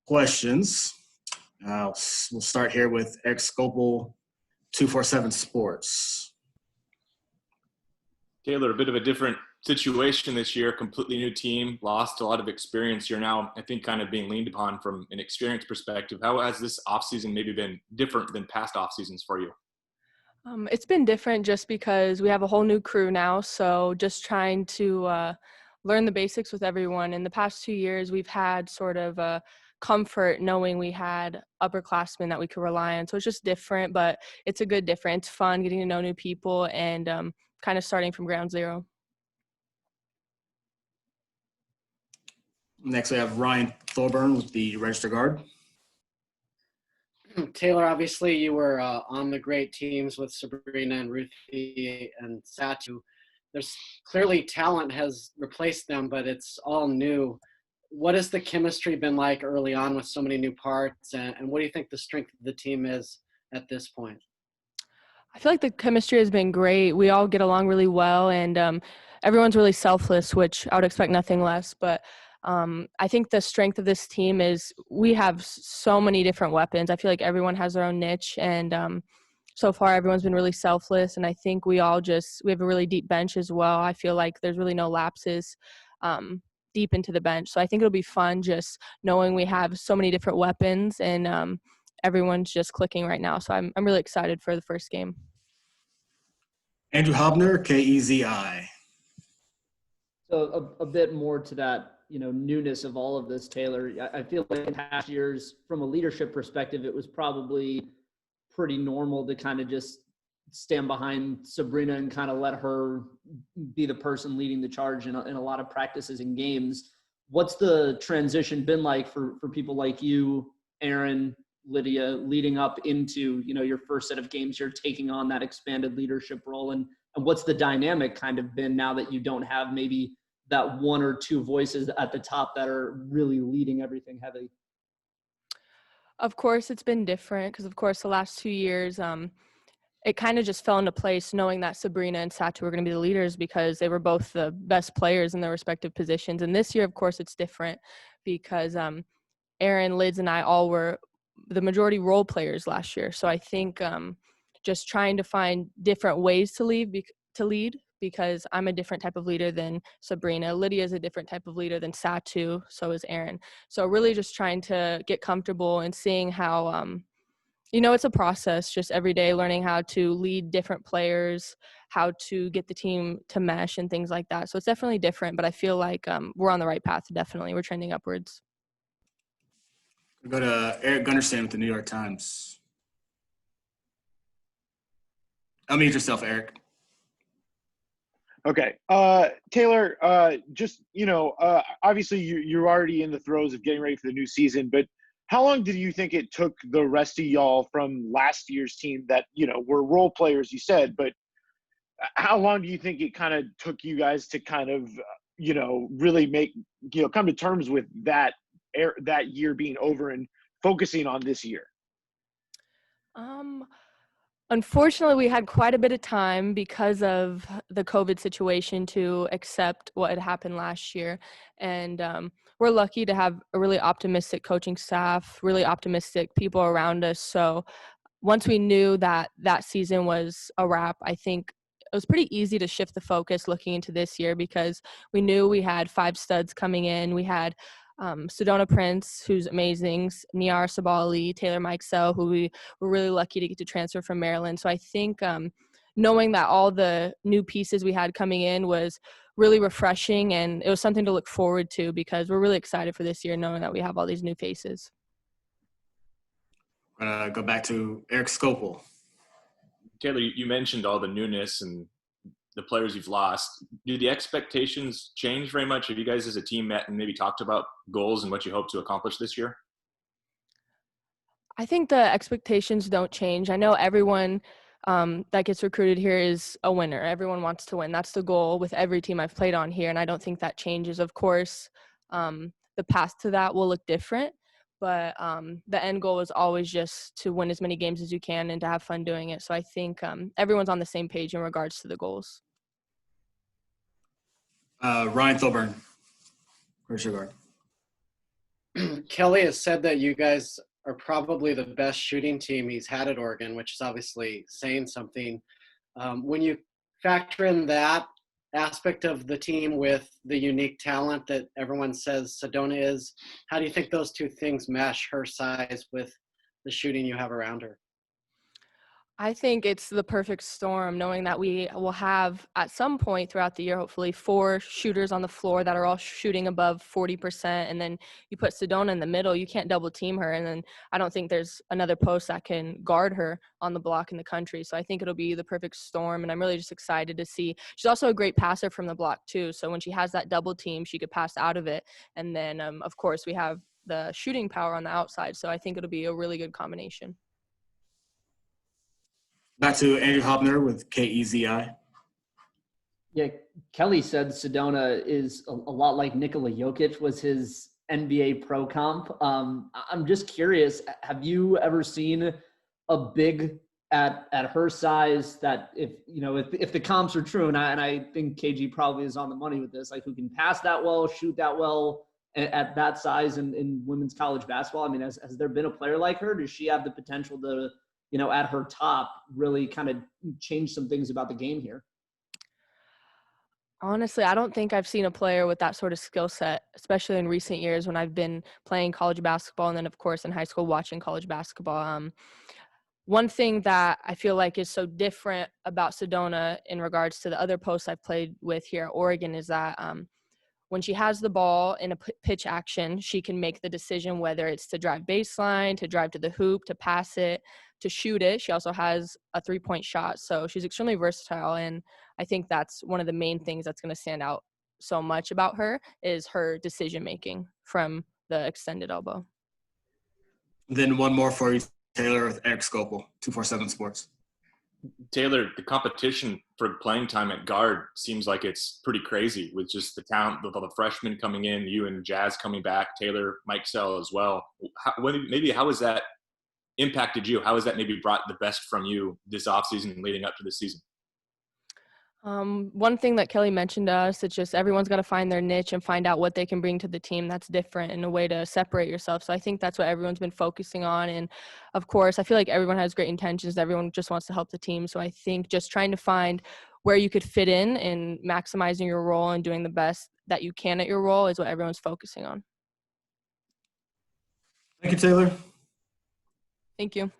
questions. We'll start here with Eric Scopel, 247 Sports. Taylor, a bit of a different situation this year, completely new team, lost a lot of experience. You're now, I think, kind of being leaned upon from an experience perspective. How has this offseason maybe been different than past off seasons for you? It's been different just because we have a whole new crew now, so just trying to learn the basics with everyone. In the past 2 years, we've had sort of a comfort knowing we had upperclassmen that we could rely on. So it's just different, but it's a good difference. It's fun getting to know new people and kind of starting from ground zero. Next, we have Ryan Thorburn with the Register Guard. Taylor, obviously you were on the great teams with Sabrina and Ruthie and Satu. There's clearly talent has replaced them, but it's all new. What has the chemistry been like early on with so many new parts, and what do you think the strength of the team is at this point? I feel like the chemistry has been great. We all get along really well, and everyone's really selfless, which I would expect nothing less. But I think the strength of this team is we have so many different weapons. I feel like everyone has their own niche, and so far everyone's been really selfless, and I think we have a really deep bench as well. I feel like there's really no lapses deep into the bench. So I think it'll be fun just knowing we have so many different weapons, and everyone's just clicking right now. So I'm really excited for the first game. Andrew Hobner, KEZI. So a bit more to that, newness of all of this, Taylor. I feel like in past years, from a leadership perspective, it was probably pretty normal to kind of just stand behind Sabrina and kind of let her be the person leading the charge in a lot of practices and games. What's the transition been like for people like you, Aaron, Lydia, leading up into, your first set of games, you're taking on that expanded leadership role, and what's the dynamic kind of been now that you don't have maybe that one or two voices at the top that are really leading everything heavy? Of course, it's been different because, of course, the last 2 years, it kind of just fell into place knowing that Sabrina and Satu were going to be the leaders because they were both the best players in their respective positions. And this year, of course, it's different because Aaron, Lids, and I all were the majority role players last year. So I think just trying to find different ways to lead because I'm a different type of leader than Sabrina. Lydia is a different type of leader than Satu, so is Aaron. So really just trying to get comfortable and seeing how, it's a process, just every day learning how to lead different players, how to get the team to mesh and things like that. So it's definitely different, but I feel like we're on the right path, definitely. We're trending upwards. We'll go to Eric Gunderson with the New York Times. Unmute yourself, Eric. Okay. Taylor, obviously you're already in the throes of getting ready for the new season, but how long did you think it took the rest of y'all from last year's team that, were role players, you said, but how long do you think it kind of took you guys to kind of, really come to terms with that year being over and focusing on this year? Unfortunately, we had quite a bit of time because of the COVID situation to accept what had happened last year. And we're lucky to have a really optimistic coaching staff, really optimistic people around us. So once we knew that season was a wrap, I think it was pretty easy to shift the focus looking into this year because we knew we had 5 studs coming in. We had Sedona Prince, who's amazing, Niara Sabali, Taylor Mikesell, who we were really lucky to get to transfer from Maryland. So I think knowing that all the new pieces we had coming in was really refreshing, and it was something to look forward to because we're really excited for this year knowing that we have all these new faces. Go back to Eric Scopel. Taylor, you mentioned all the newness and the players you've lost. Do the expectations change very much? Have you guys as a team met and maybe talked about goals and what you hope to accomplish this year? I think the expectations don't change. I know everyone that gets recruited here is a winner. Everyone wants to win. That's the goal with every team I've played on here, and I don't think that changes. Of course, the path to that will look different, but the end goal is always just to win as many games as you can and to have fun doing it. So I think everyone's on the same page in regards to the goals. Ryan Thorburn, where's your guard? Kelly has said that you guys are probably the best shooting team he's had at Oregon, which is obviously saying something. When you factor in that aspect of the team with the unique talent that everyone says Sedona is, how do you think those two things mesh, her size with the shooting you have around her? I think it's the perfect storm, knowing that we will have at some point throughout the year, hopefully, 4 shooters on the floor that are all shooting above 40%. And then you put Sedona in the middle, you can't double team her. And then I don't think there's another post that can guard her on the block in the country. So I think it'll be the perfect storm. And I'm really just excited to see. She's also a great passer from the block, too. So when she has that double team, she could pass out of it. And then, of course, we have the shooting power on the outside. So I think it'll be a really good combination. Back to Andrew Hopner with KEZI. Yeah, Kelly said Sedona is a lot like Nikola Jokic was his NBA pro comp. I'm just curious, have you ever seen a big at her size that if the comps are true, and I think KG probably is on the money with this, like who can pass that well, shoot that well at that size in women's college basketball? I mean, has there been a player like her? Does she have the potential to, at her top, really kind of change some things about the game here? Honestly, I don't think I've seen a player with that sort of skill set, especially in recent years when I've been playing college basketball and then, of course, in high school watching college basketball. One thing that I feel like is so different about Sedona in regards to the other posts I've played with here at Oregon is that when she has the ball in a pitch action, she can make the decision whether it's to drive baseline, to drive to the hoop, to pass it, to shoot it. She also has a three-point shot. So she's extremely versatile. And I think that's one of the main things that's going to stand out so much about her is her decision-making from the extended elbow. Then one more for you, Taylor, with Eric Scopel, 247 Sports. Taylor, the competition for playing time at guard seems like it's pretty crazy with just the talent, with all the freshmen coming in, you and Jazz coming back, Taylor, Mike Sell as well. How has that impacted you? How has that maybe brought the best from you this offseason leading up to the season? One thing that Kelly mentioned to us, it's just everyone's got to find their niche and find out what they can bring to the team that's different and a way to separate yourself. So I think that's what everyone's been focusing on. And of course, I feel like everyone has great intentions. Everyone just wants to help the team. So I think just trying to find where you could fit in and maximizing your role and doing the best that you can at your role is what everyone's focusing on. Thank you, Taylor. Thank you.